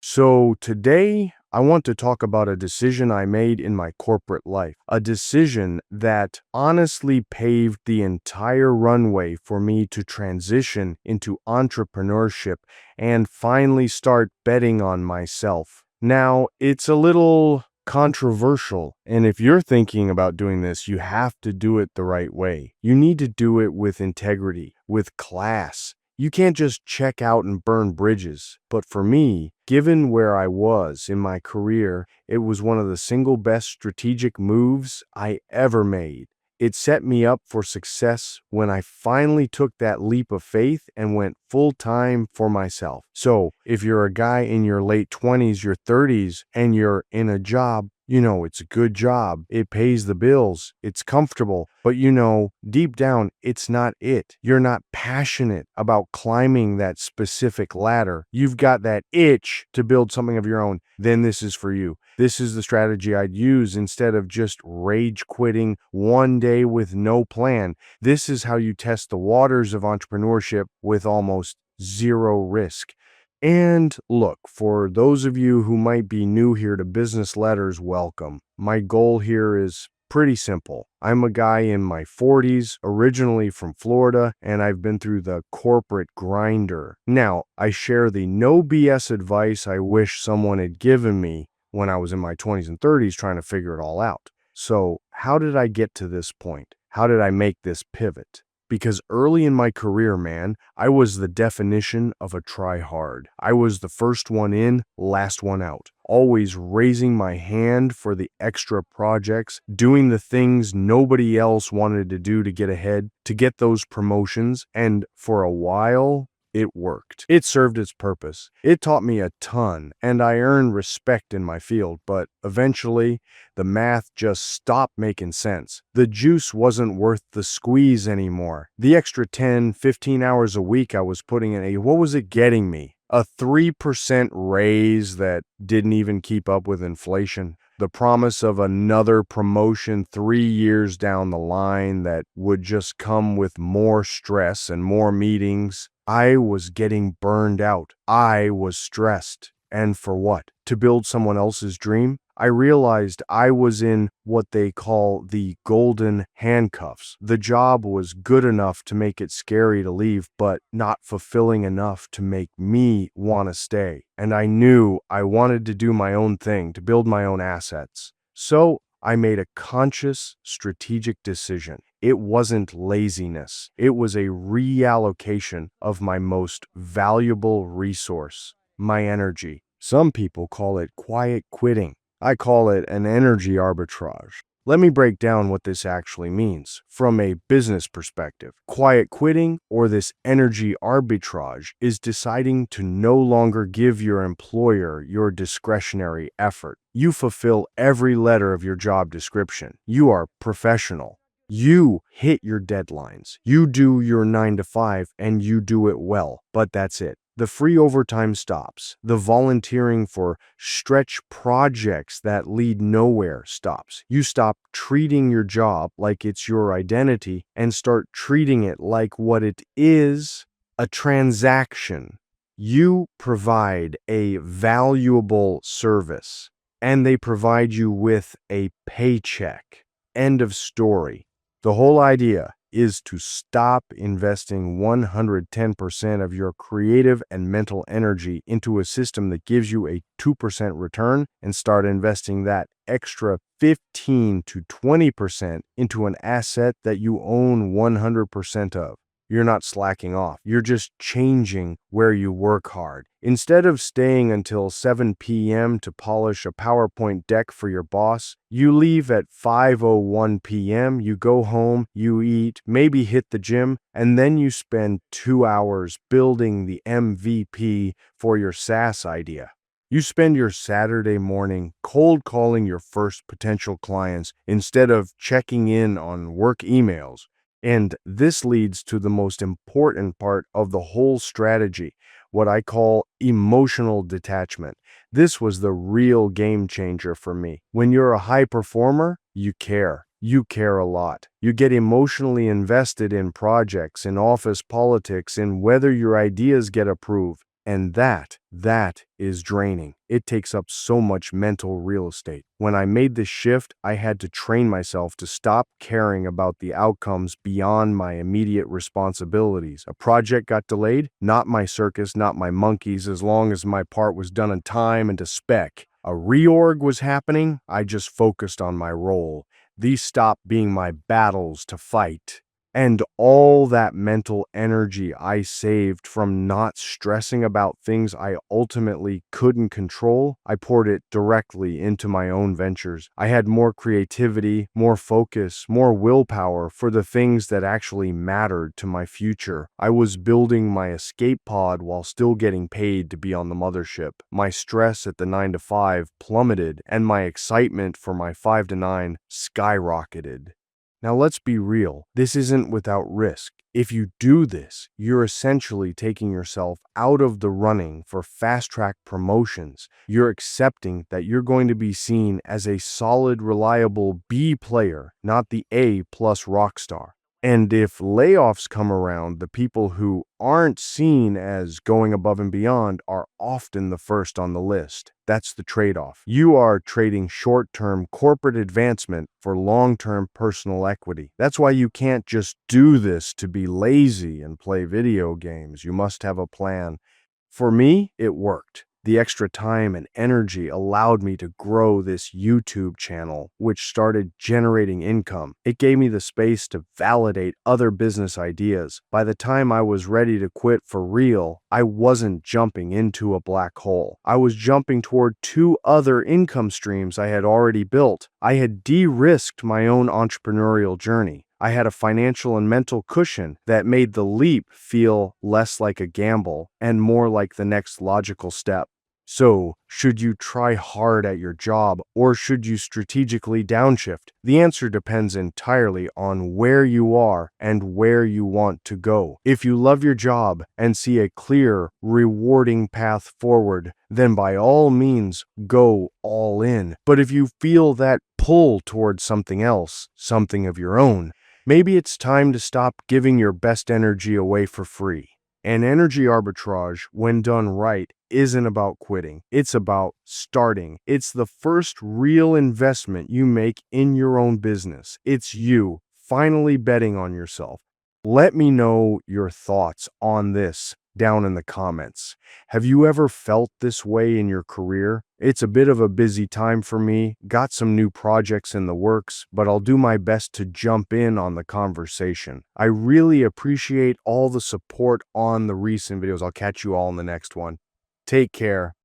So today, I want to talk about a decision I made in my corporate life, a decision that honestly paved the entire runway for me to transition into entrepreneurship and finally start betting on myself. Now, it's a little controversial, and if you're thinking about doing this, you have to do it the right way. You need to do it with integrity, with class. You can't just check out and burn bridges. But for me, given where I was in my career, it was one of the single best strategic moves I ever made. It set me up for success when I finally took that leap of faith and went full time for myself. So, if you're a guy in your late 20s, your 30s, and you're in a job, it's a good job. It pays the bills. It's comfortable. But deep down, it's not it. You're not passionate about climbing that specific ladder. You've got that itch to build something of your own. Then this is for you. This is the strategy I'd use instead of just rage quitting one day with no plan. This is how you test the waters of entrepreneurship with almost zero risk. And look, for those of you who might be new here to business letters, welcome. My goal here is pretty simple. I'm a guy in my 40s, originally from Florida, and I've been through the corporate grinder. Now, I share the no BS advice I wish someone had given me when I was in my 20s and 30s trying to figure it all out. So, how did I get to this point? How did I make this pivot? Because early in my career, man, I was the definition of a try-hard. I was the first one in, last one out. Always raising my hand for the extra projects, doing the things nobody else wanted to do to get ahead, to get those promotions, and for a while, it worked. It served its purpose. It taught me a ton, and I earned respect in my field, but eventually, the math just stopped making sense. The juice wasn't worth the squeeze anymore. The extra 10, 15 hours a week I was putting in, what was it getting me? A 3% raise that didn't even keep up with inflation. The promise of another promotion 3 years down the line that would just come with more stress and more meetings. I was getting burned out. I was stressed. And for what? To build someone else's dream? I realized I was in what they call the golden handcuffs. The job was good enough to make it scary to leave, but not fulfilling enough to make me want to stay. And I knew I wanted to do my own thing, to build my own assets. So I made a conscious, strategic decision. It wasn't laziness. It was a reallocation of my most valuable resource, my energy. Some people call it quiet quitting. I call it an energy arbitrage. Let me break down what this actually means from a business perspective. Quiet quitting, or this energy arbitrage, is deciding to no longer give your employer your discretionary effort. You fulfill every letter of your job description. You are professional. You hit your deadlines. You do your 9 to 5 and you do it well, but that's it. The free overtime stops. The volunteering for stretch projects that lead nowhere stops. You stop treating your job like it's your identity and start treating it like what it is, a transaction. You provide a valuable service, and they provide you with a paycheck. End of story. The whole idea is to stop investing 110% of your creative and mental energy into a system that gives you a 2% return and start investing that extra 15 to 20% into an asset that you own 100% of. You're not slacking off. You're just changing where you work hard. Instead of staying until 7 p.m. to polish a PowerPoint deck for your boss, you leave at 5:01 p.m., you go home, you eat, maybe hit the gym, and then you spend 2 hours building the MVP for your SaaS idea. You spend your Saturday morning cold calling your first potential clients instead of checking in on work emails. And this leads to the most important part of the whole strategy, what I call emotional detachment. This was the real game changer for me. When you're a high performer, you care. You care a lot. You get emotionally invested in projects, in office politics, in whether your ideas get approved. And that is draining. It takes up so much mental real estate. When I made this shift, I had to train myself to stop caring about the outcomes beyond my immediate responsibilities. A project got delayed, not my circus, not my monkeys, as long as my part was done in time and to spec. A reorg was happening, I just focused on my role. These stopped being my battles to fight. And all that mental energy I saved from not stressing about things I ultimately couldn't control, I poured it directly into my own ventures. I had more creativity, more focus, more willpower for the things that actually mattered to my future. I was building my escape pod while still getting paid to be on the mothership. My stress at the 9 to 5 plummeted, and my excitement for my 5 to 9 skyrocketed. Now let's be real, this isn't without risk. If you do this, you're essentially taking yourself out of the running for fast-track promotions. You're accepting that you're going to be seen as a solid, reliable B player, not the A plus rock star. And if layoffs come around, the people who aren't seen as going above and beyond are often the first on the list. That's the trade-off. You are trading short-term corporate advancement for long-term personal equity. That's why you can't just do this to be lazy and play video games. You must have a plan. For me, it worked. The extra time and energy allowed me to grow this YouTube channel, which started generating income. It gave me the space to validate other business ideas. By the time I was ready to quit for real, I wasn't jumping into a black hole. I was jumping toward 2 other income streams I had already built. I had de-risked my own entrepreneurial journey. I had a financial and mental cushion that made the leap feel less like a gamble and more like the next logical step. So, should you try hard at your job or should you strategically downshift? The answer depends entirely on where you are and where you want to go. If you love your job and see a clear, rewarding path forward, then by all means go all in. But if you feel that pull towards something else, something of your own, maybe it's time to stop giving your best energy away for free. And energy arbitrage, when done right, isn't about quitting. It's about starting. It's the first real investment you make in your own business. It's you finally betting on yourself. Let me know your thoughts on this down in the comments. Have you ever felt this way in your career? It's a bit of a busy time for me, got some new projects in the works, but I'll do my best to jump in on the conversation. I really appreciate all the support on the recent videos. I'll catch you all in the next one. Take care.